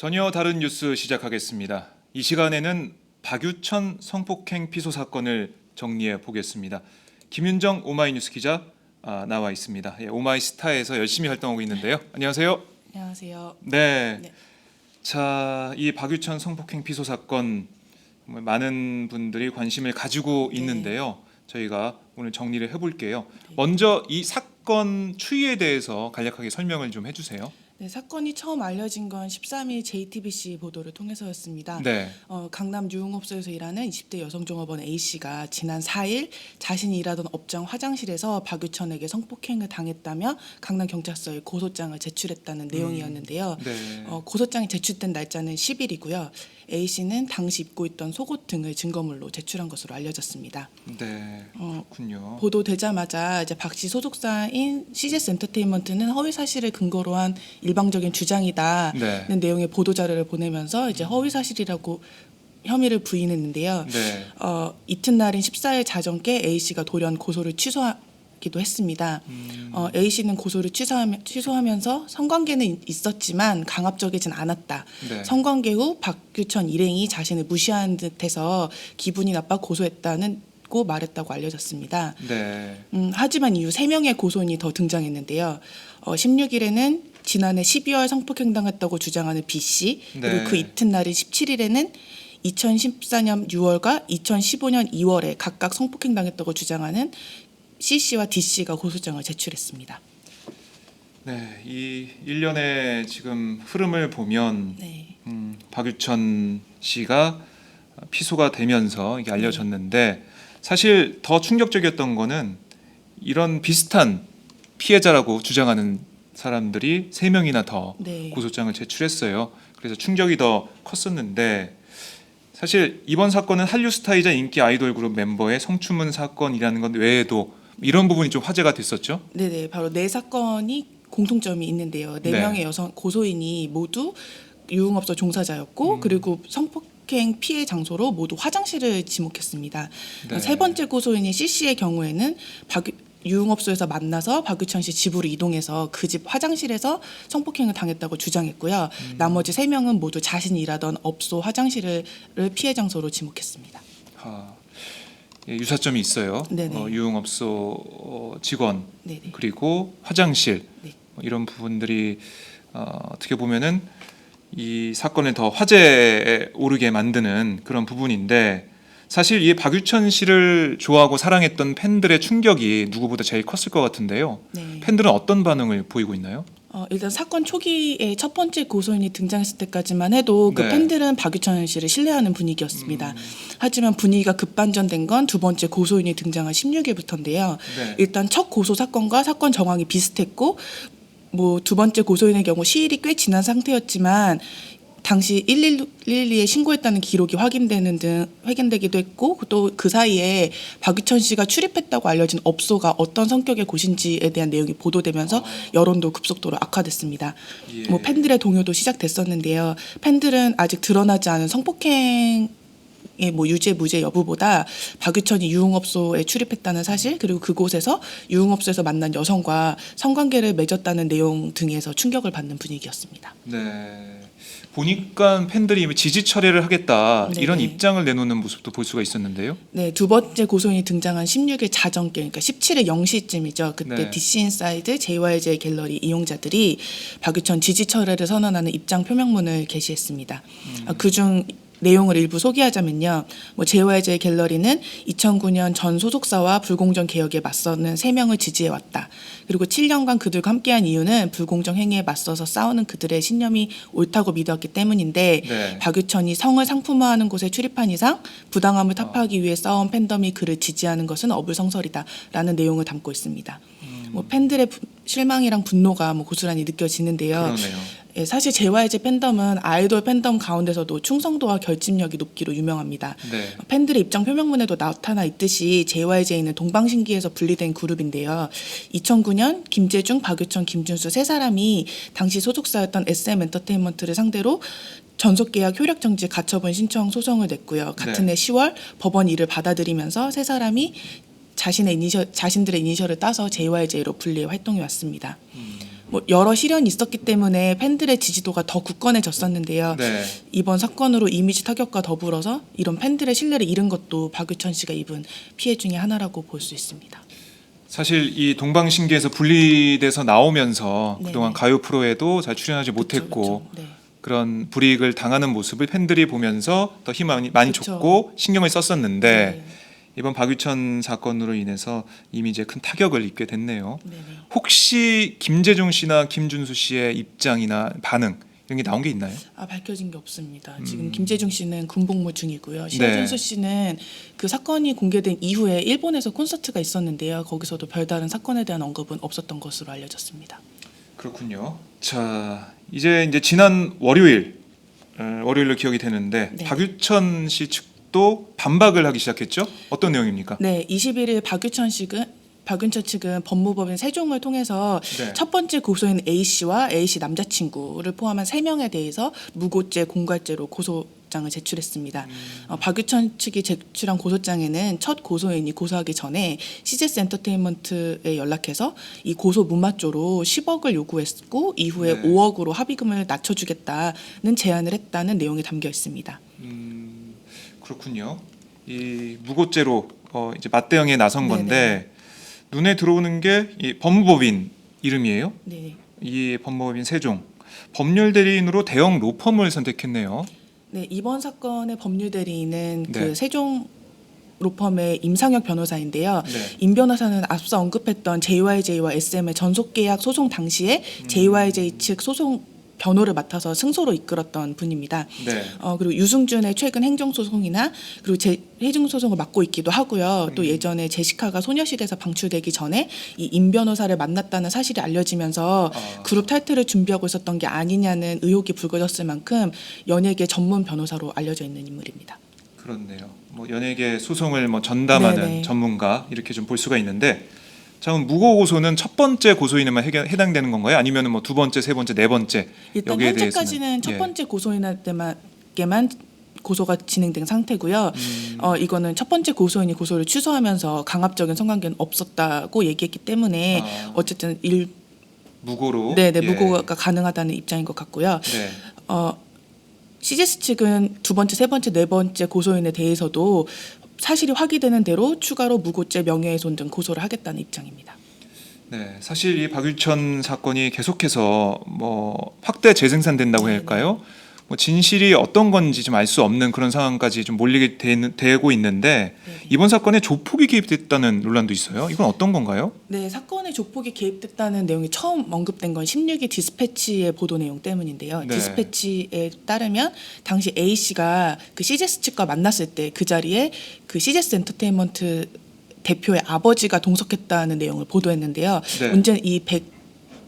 전혀 다른 뉴스 시작하겠습니다. 이 시간에는 박유천 성폭행 피소 사건을 정리해 보겠습니다. 김윤정 오마이뉴스 기자 나와 있습니다. 오마이스타에서 열심히 활동하고 있는데요. 안녕하세요. 안녕하세요. 네. 네. 자, 이 박유천 성폭행 피소 사건 정말 많은 분들이 관심을 가지고 있는데요. 저희가 오늘 정리를 해볼게요. 먼저 이 사건 추이에 대해서 간략하게 설명을 좀 해주세요. 네, 사건이 처음 알려진 건 13일 JTBC 보도를 통해서였습니다. 네. 강남 유흥업소에서 일하는 20대 여성 종업원 A 씨가 지난 4일 자신이 일하던 업장 화장실에서 박유천에게 성폭행을 당했다며 강남 경찰서에 고소장을 제출했다는 내용이었는데요. 네. 고소장이 제출된 날짜는 10일이고요. A 씨는 당시 입고 있던 속옷 등을 증거물로 제출한 것으로 알려졌습니다. 네. 그렇군요. 보도되자마자 이제 박 씨 소속사인 CGS 엔터테인먼트는 허위 사실을 근거로 한 일방적인 주장이다는 네. 내용의 보도 자료를 보내면서 이제 허위 사실이라고 혐의를 부인했는데요. 네. 이튿날인 14일 자정께 A 씨가 돌연 고소를 취소하기도 했습니다. A 씨는 고소를 취소하면서 성관계는 있었지만 강압적이진 않았다. 네. 성관계 후 박유천 일행이 자신을 무시한 듯해서 기분이 나빠 고소했다는 고 말했다고 알려졌습니다. 네. 하지만 이후 3명의 고소인이 더 등장했는데요. 16일에는 지난해 12월 성폭행 당했다고 주장하는 B 씨, 그리고 네. 그 이튿날인 17일에는 2014년 6월과 2015년 2월에 각각 성폭행 당했다고 주장하는 C 씨와 D 씨가 고소장을 제출했습니다. 네. 이 일련의 지금 흐름을 보면 네. 박유천 씨가 피소가 되면서 이게 알려졌는데 사실 더 충격적이었던 거는 이런 비슷한 피해자라고 주장하는 사람들이 3명이나 더 네. 고소장을 제출했어요. 그래서 충격이 더 컸었는데 사실 이번 사건은 한류 스타이자 인기 아이돌 그룹 멤버의 성추문 사건이라는 것 외에도 이런 부분이 좀 화제가 됐었죠. 네네, 바로 4사건이 공통점이 있는데요. 4명의 여성 고소인이 모두 유흥업소 종사자였고 그리고 성폭행 피해 장소로 모두 화장실을 지목했습니다. 네. 세 번째 고소인인 C 씨의 경우에는 유흥업소에서 만나서 박유천 씨 집으로 이동해서 그 집 화장실에서 성폭행을 당했다고 주장했고요. 나머지 3명은 모두 자신이 일하던 업소 화장실을 피해 장소로 지목했습니다. 예, 유사점이 있어요. 네네. 유흥업소 직원 네네. 그리고 화장실 네. 이런 부분들이 어떻게 보면은 이 사건을 더 화제에 오르게 만드는 그런 부분인데 사실 이 박유천 씨를 좋아하고 사랑했던 팬들의 충격이 누구보다 제일 컸을 것 같은데요. 네. 팬들은 어떤 반응을 보이고 있나요? 일단 사건 초기에 첫 번째 고소인이 등장했을 때까지만 해도 그 네. 팬들은 박유천 씨를 신뢰하는 분위기였습니다. 하지만 분위기가 급반전된 건 두 번째 고소인이 등장한 16일부터인데요. 네. 일단 첫 고소 사건과 사건 정황이 비슷했고 두 번째 고소인의 경우 시일이 꽤 지난 상태였지만 당시 112에 신고했다는 기록이 확인되기도 했고 또 그 사이에 박유천 씨가 출입했다고 알려진 업소가 어떤 성격의 곳인지에 대한 내용이 보도되면서 여론도 급속도로 악화됐습니다. 예. 팬들의 동요도 시작됐었는데요. 팬들은 아직 드러나지 않은 성폭행 유죄 무죄 여부보다 박유천이 유흥업소에 출입했다는 사실 그리고 그곳에서 유흥업소에서 만난 여성과 성관계를 맺었다는 내용 등에서 충격을 받는 분위기였습니다. 네. 보니까 팬들이 지지 철회를 하겠다 네. 이런 입장을 내놓는 모습도 볼 수가 있었는데요. 네, 두 번째 고소인이 등장한 16일 자정께 그러니까 17일 0시쯤이죠. 그때 네. DC인사이드 JYJ 갤러리 이용자들이 박유천 지지 철회를 선언하는 입장 표명문을 게시했습니다. 그중 내용을 일부 소개하자면요. JYJ 갤러리는 2009년 전 소속사와 불공정 개혁에 맞서는 3명을 지지해왔다. 그리고 7년간 그들과 함께한 이유는 불공정 행위에 맞서서 싸우는 그들의 신념이 옳다고 믿었기 때문인데 네. 박유천이 성을 상품화하는 곳에 출입한 이상 부당함을 타파하기 위해 싸운 팬덤이 그를 지지하는 것은 어불성설이다라는 내용을 담고 있습니다. 팬들의 실망이랑 분노가 고스란히 느껴지는데요. 그러네요. 예, 사실 JYJ 팬덤은 아이돌 팬덤 가운데서도 충성도와 결집력이 높기로 유명합니다. 네. 팬들의 입장 표명문에도 나타나 있듯이 JYJ는 동방신기에서 분리된 그룹인데요. 2009년 김재중, 박유천, 김준수 3사람이 당시 소속사였던 SM 엔터테인먼트를 상대로 전속계약 효력정지 가처분 신청 소송을 냈고요. 같은 네. 해 10월 법원이 이를 받아들이면서 3사람이 자신들의 이니셜을 따서 JYJ로 분리해 활동해 왔습니다. 뭐 여러 시련이 있었기 때문에 팬들의 지지도가 더 굳건해졌었는데요. 네. 이번 사건으로 이미지 타격과 더불어서 이런 팬들의 신뢰를 잃은 것도 박유천 씨가 입은 피해 중에 하나라고 볼 수 있습니다. 사실 이 동방신기에서 분리돼서 나오면서 네네. 그동안 가요 프로에도 잘 출연하지 못했고 그쵸. 네. 그런 불이익을 당하는 모습을 팬들이 보면서 더 힘 많이 그쵸. 줬고 신경을 썼었는데 네. 이번 박유천 사건으로 인해서 이미지에 큰 타격을 입게 됐네요. 네네. 혹시 김재중 씨나 김준수 씨의 입장이나 반응 이런 게 나온 게 있나요? 밝혀진 게 없습니다. 지금 김재중 씨는 군복무 중이고요. 네. 신하준수 씨는 그 사건이 공개된 이후에 일본에서 콘서트가 있었는데요. 거기서도 별다른 사건에 대한 언급은 없었던 것으로 알려졌습니다. 그렇군요. 자, 이제 지난 월요일로 기억이 되는데 네. 박유천 씨 측도 반박을 하기 시작했죠. 어떤 내용입니까? 네, 21일 박윤천 측은 법무법인 세종을 통해서 네. 첫 번째 고소인 A 씨와 A 씨 남자친구를 포함한 3명에 대해서 무고죄, 공갈죄로 고소장을 제출했습니다. 박유천 측이 제출한 고소장에는 첫 고소인이 고소하기 전에 CGS 엔터테인먼트에 연락해서 이 고소 무마조로 10억을 요구했고 이후에 네. 5억으로 합의금을 낮춰주겠다는 제안을 했다는 내용이 담겨 있습니다. 그렇군요. 이 무고죄로 이제 맞대응에 나선 네네. 건데 눈에 들어오는 게 이 법무법인 이름이에요. 네. 이 법무법인 세종 법률 대리인으로 대형 로펌을 선택했네요. 네, 이번 사건의 법률 대리인은 네. 그 세종 로펌의 임상혁 변호사인데요. 네. 임 변호사는 앞서 언급했던 JYJ와 SM의 전속 계약 소송 당시에 JYJ 측 소송 변호를 맡아서 승소로 이끌었던 분입니다. 네. 그리고 유승준의 최근 행정소송이나 그리고 행정소송을 맡고 있기도 하고요. 또 예전에 제시카가 소녀시대에서 방출되기 전에 이 임 변호사를 만났다는 사실이 알려지면서 그룹 탈퇴를 준비하고 있었던 게 아니냐는 의혹이 불거졌을 만큼 연예계 전문 변호사로 알려져 있는 인물입니다. 그렇네요. 뭐 연예계 소송을 뭐 전담하는 네네. 전문가 이렇게 좀 볼 수가 있는데, 자, 그럼 무고 고소는 첫 번째 고소인에만 해당되는 건가요? 아니면 뭐 두 번째, 세 번째, 네 번째 일단 여기에 현재까지는 대해서는 첫 번째 고소인한테만 고소가 진행된 상태고요. 이거는 첫 번째 고소인이 고소를 취소하면서 강압적인 성관계는 없었다고 얘기했기 때문에 어쨌든 무고로 네네 무고가 가능하다는 입장인 것 같고요. 네. CGS 측은 두 번째, 세 번째, 네 번째 고소인에 대해서도 사실이 확인되는 대로 추가로 무고죄, 명예훼손 등 고소를 하겠다는 입장입니다. 네, 사실 이 박유천 사건이 계속해서 뭐 확대 재생산된다고 네네. 할까요? 뭐 진실이 어떤 건지 좀 알 수 없는 그런 상황까지 좀 몰리게 되고 있는데 네네. 이번 사건에 조폭이 개입됐다는 논란도 있어요. 이건 어떤 건가요? 네, 사건에 조폭이 개입됐다는 내용이 처음 언급된 건 16일 디스패치의 보도 내용 때문인데요. 네. 디스패치에 따르면 당시 A 씨가 그 CGS 측과 만났을 때 그 자리에 그 CGS 엔터테인먼트 대표의 아버지가 동석했다는 내용을 보도했는데요. 네. 문제는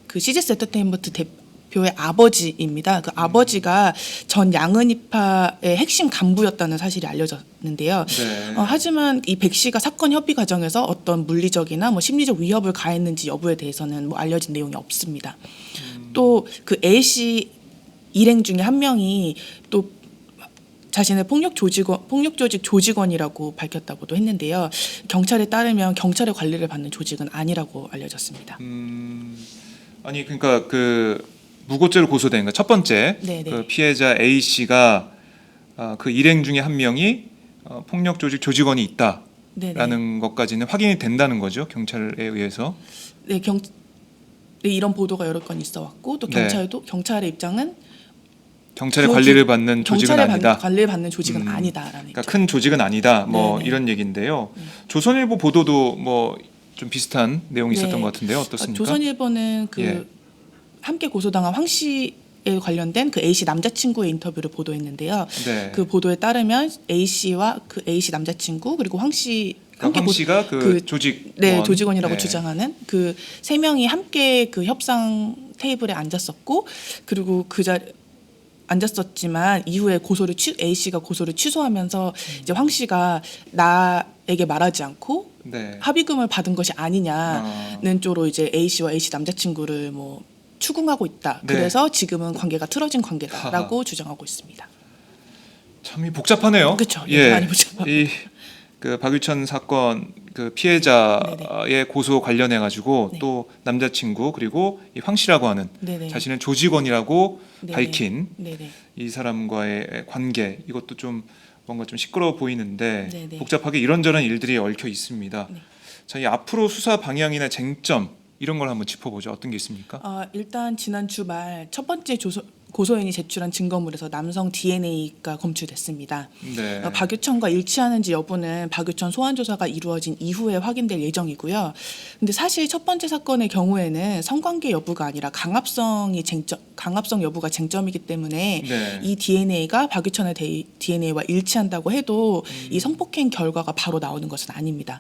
그 CGS 엔터테인먼트 대표의 아버지입니다. 그 아버지가 전 양은이파의 핵심 간부였다는 사실이 알려졌는데요. 네. 하지만 이 백 씨가 사건 협의 과정에서 어떤 물리적이나 뭐 심리적 위협을 가했는지 여부에 대해서는 뭐 알려진 내용이 없습니다. 또 그 A 씨 일행 중에 한 명이 또 자신의 폭력 조직 조직원이라고 밝혔다고도 했는데요. 경찰에 따르면 경찰의 관리를 받는 조직은 아니라고 알려졌습니다. 아니 그러니까 그 무고죄로 고소된 첫 번째 네네. 그 피해자 A 씨가 그 일행 중에 한 명이 폭력 조직 조직원이 있다라는 네네. 것까지는 확인이 된다는 거죠, 경찰에 의해서. 네, 이런 보도가 여러 건 있어 왔고 또 네. 경찰의 입장은 경찰의 관리를 받는 조직은 아니다. 관리를 받는 조직은 음. 아니다라는 그러니까 입장. 큰 조직은 아니다. 뭐 네네. 이런 얘기인데요. 조선일보 보도도 뭐 좀 비슷한 내용이 있었던 네. 것 같은데요. 어떻습니까? 조선일보는 그 예. 함께 고소당한 황 씨에 관련된 그 A 씨 남자친구의 인터뷰를 보도했는데요. 네. 그 보도에 따르면 A 씨와 그 A 씨 남자친구 그리고 황 씨 그러니까 황 씨가 그 조직원, 네, 조직원이라고 네. 주장하는 그 세 명이 함께 그 협상 테이블에 앉았었고 그리고 그 자리 앉았었지만 이후에 A 씨가 고소를 취소하면서 이제 황 씨가 나에게 말하지 않고 네. 합의금을 받은 것이 아니냐는 쪽으로 이제 A 씨와 A 씨 남자친구를 뭐 추궁하고 있다. 네. 그래서 지금은 관계가 틀어진 관계다라고 주장하고 있습니다. 참이 복잡하네요. 그렇죠. 예. 많이 복잡합니다. 그 박유천 사건 그 피해자의 고소 관련해 가지고 네. 또 남자친구 그리고 이 황 씨라고 하는 네네. 자신은 조직원이라고 네네. 밝힌 네네. 이 사람과의 관계, 이것도 좀 뭔가 좀 시끄러워 보이는데 네네. 복잡하게 이런저런 일들이 얽혀 있습니다. 네. 자, 이 앞으로 수사 방향이나 쟁점 이런 걸 한번 짚어보죠. 어떤 게 있습니까? 일단 지난 주말 첫 번째 고소인이 제출한 증거물에서 남성 DNA가 검출됐습니다. 네. 박유천과 일치하는지 여부는 박유천 소환 조사가 이루어진 이후에 확인될 예정이고요. 근데 사실 첫 번째 사건의 경우에는 성관계 여부가 아니라 강압성 여부가 쟁점이기 때문에 네. 이 DNA가 박유천의 DNA와 일치한다고 해도 이 성폭행 결과가 바로 나오는 것은 아닙니다.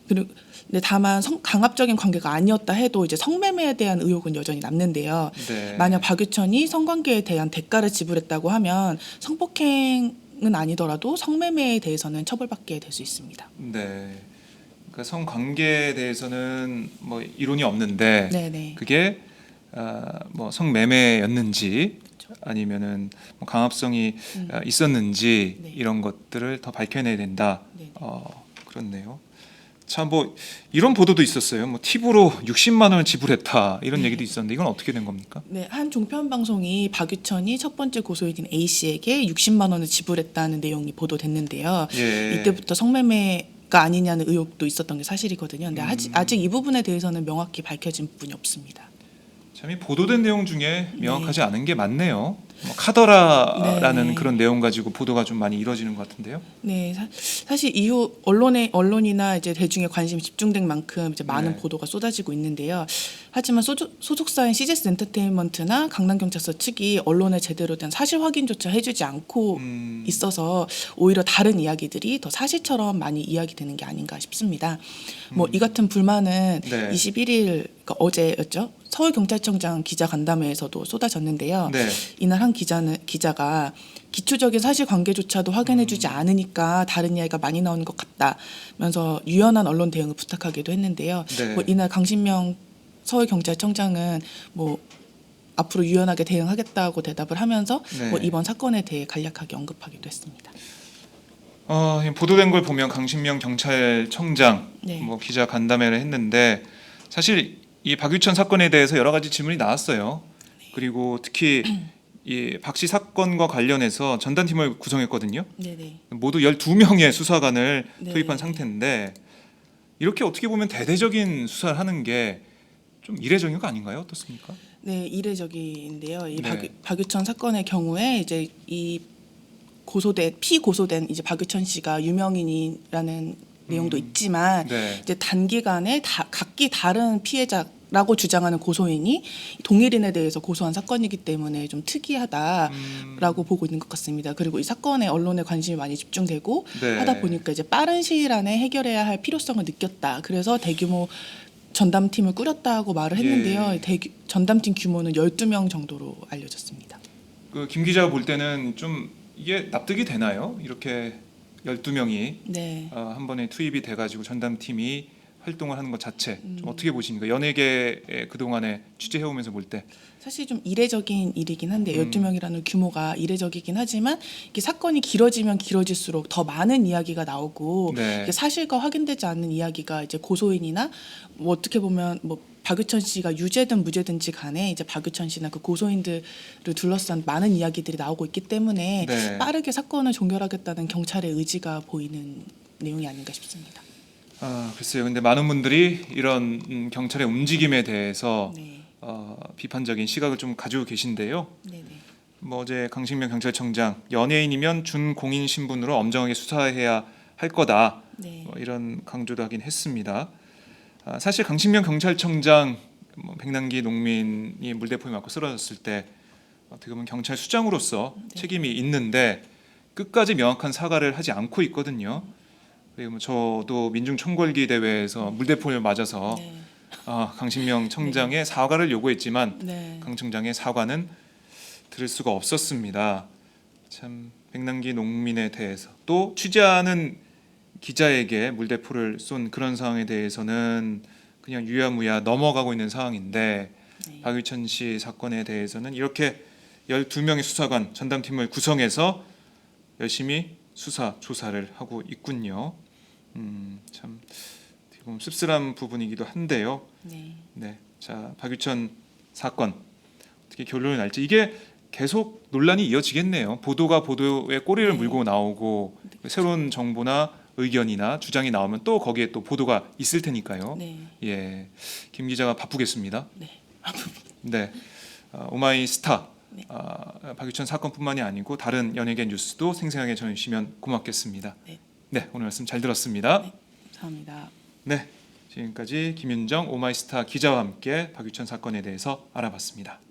그리고 근데 다만 강압적인 관계가 아니었다 해도 이제 성매매에 대한 의혹은 여전히 남는데요. 네. 만약 박유천이 성관계에 대한 대가를 지불했다고 하면 성폭행은 아니더라도 성매매에 대해서는 처벌받게 될 수 있습니다. 네. 그러니까 성관계에 대해서는 뭐 이론이 없는데 네네. 그게 뭐 성매매였는지 그렇죠. 아니면은 뭐 강압성이 있었는지 네. 이런 것들을 더 밝혀내야 된다. 네. 그렇네요. 참 뭐 이런 보도도 있었어요. 뭐 팁으로 60만 원을 지불했다 이런 네. 얘기도 있었는데 이건 어떻게 된 겁니까? 네, 한 종편 방송이 박유천이 첫 번째 고소인인 A 씨에게 60만 원을 지불했다는 내용이 보도됐는데요. 예. 이때부터 성매매가 아니냐는 의혹도 있었던 게 사실이거든요. 근데 아직 이 부분에 대해서는 명확히 밝혀진 부분이 없습니다. 참 이 보도된 내용 중에 명확하지 네. 않은 게 많네요. 뭐 카더라라는 네. 그런 내용 가지고 보도가 좀 많이 이루어지는 것 같은데요. 네, 사실 이후 언론이나 이제 대중의 관심이 집중된 만큼 이제 많은 네. 보도가 쏟아지고 있는데요. 하지만 소속사인 CGS 엔터테인먼트나 강남경찰서 측이 언론에 제대로 된 사실 확인조차 해주지 않고 있어서 오히려 다른 이야기들이 더 사실처럼 많이 이야기되는 게 아닌가 싶습니다. 뭐 이 같은 불만은 네. 21일 그러니까 어제였죠. 서울경찰청장 기자간담회에서도 쏟아졌는데요. 네. 이날 한 기자가 기초적인 사실관계조차도 확인해주지 않으니까 다른 이야기가 많이 나오는 것 같다면서 유연한 언론 대응을 부탁하기도 했는데요. 네. 뭐 이날 강신명 서울경찰청장은 뭐 앞으로 유연하게 대응하겠다고 대답을 하면서 네. 뭐 이번 사건에 대해 간략하게 언급하기도 했습니다. 보도된 걸 보면 강신명 경찰청장 네. 뭐 기자 간담회를 했는데 사실 이 박유천 사건에 대해서 여러 가지 질문이 나왔어요. 그리고 특히 이 박 씨 사건과 관련해서 전담팀을 구성했거든요. 네네. 모두 12명의 수사관을 네. 투입한 상태인데 이렇게 어떻게 보면 대대적인 수사를 하는 게 좀 이례적인 거 아닌가요? 어떻습니까? 네, 이례적인데요. 이 네. 박유천 사건의 경우에 이제 이 피고소된 이제 박유천 씨가 유명인이라는 내용도 있지만 네. 이제 단기간에 각기 다른 피해자라고 주장하는 고소인이 동일인에 대해서 고소한 사건이기 때문에 좀 특이하다라고 보고 있는 것 같습니다. 그리고 이 사건에 언론의 관심이 많이 집중되고 네. 하다 보니까 이제 빠른 시일 안에 해결해야 할 필요성을 느꼈다. 그래서 대규모 전담팀을 꾸렸다고 말을 했는데요. 전담팀 규모는 12명 정도로 알려졌습니다. 그 김 기자가 볼 때는 좀 이게 납득이 되나요? 이렇게 12명이 네. 한 번에 투입이 돼가지고 전담팀이 활동을 하는 것 자체 좀 어떻게 보십니까? 연예계에 그동안에 취재해오면서 볼 때. 사실 좀 이례적인 일이긴 한데 12명이라는 규모가 이례적이긴 하지만 이게 사건이 길어지면 길어질수록 더 많은 이야기가 나오고 네. 이게 사실과 확인되지 않는 이야기가 이제 고소인이나 뭐 어떻게 보면 뭐 박유천 씨가 유죄든 무죄든지 간에 이제 박유천 씨나 그 고소인들을 둘러싼 많은 이야기들이 나오고 있기 때문에 네. 빠르게 사건을 종결하겠다는 경찰의 의지가 보이는 내용이 아닌가 싶습니다. 글쎄요. 근데 많은 분들이 이런 경찰의 움직임에 대해서 네. 비판적인 시각을 좀 가지고 계신데요. 네네. 뭐 어제 강신명 경찰청장 연예인이면 준공인 신분으로 엄정하게 수사해야 할 거다. 네. 뭐 이런 강조도 하긴 했습니다. 사실 강신명 경찰청장 뭐 백남기 농민이 물대포에 맞고 쓰러졌을 때 어떻게 보면 경찰 수장으로서 책임이 있는데 끝까지 명확한 사과를 하지 않고 있거든요. 그리고 뭐 저도 민중총궐기 대회에서 물대포를 맞아서 네. 강신명 청장의 사과를 요구했지만 네. 강 청장의 사과는 들을 수가 없었습니다. 참 백남기 농민에 대해서 또 취재하는 기자에게 물대포를 쏜 그런 상황에 대해서는 그냥 유야무야 넘어가고 있는 상황인데 네. 박유천 씨 사건에 대해서는 이렇게 12명의 수사관 전담팀을 구성해서 열심히 수사 조사를 하고 있군요. 참 조금 씁쓸한 부분이기도 한데요. 네. 네, 자 박유천 사건 어떻게 결론이 날지 이게 계속 논란이 이어지겠네요. 보도가 보도에 꼬리를 네. 물고 나오고 새로운 정보나 의견이나 주장이 나오면 또 거기에 또 보도가 있을 테니까요. 네. 예, 김 기자가 바쁘겠습니다. 네. 네, 오마이스타 네. 박유천 사건뿐만이 아니고 다른 연예계 뉴스도 생생하게 전해주시면 고맙겠습니다. 네. 네, 오늘 말씀 잘 들었습니다. 네. 감사합니다. 네, 지금까지 김윤정 오마이스타 기자와 함께 박유천 사건에 대해서 알아봤습니다.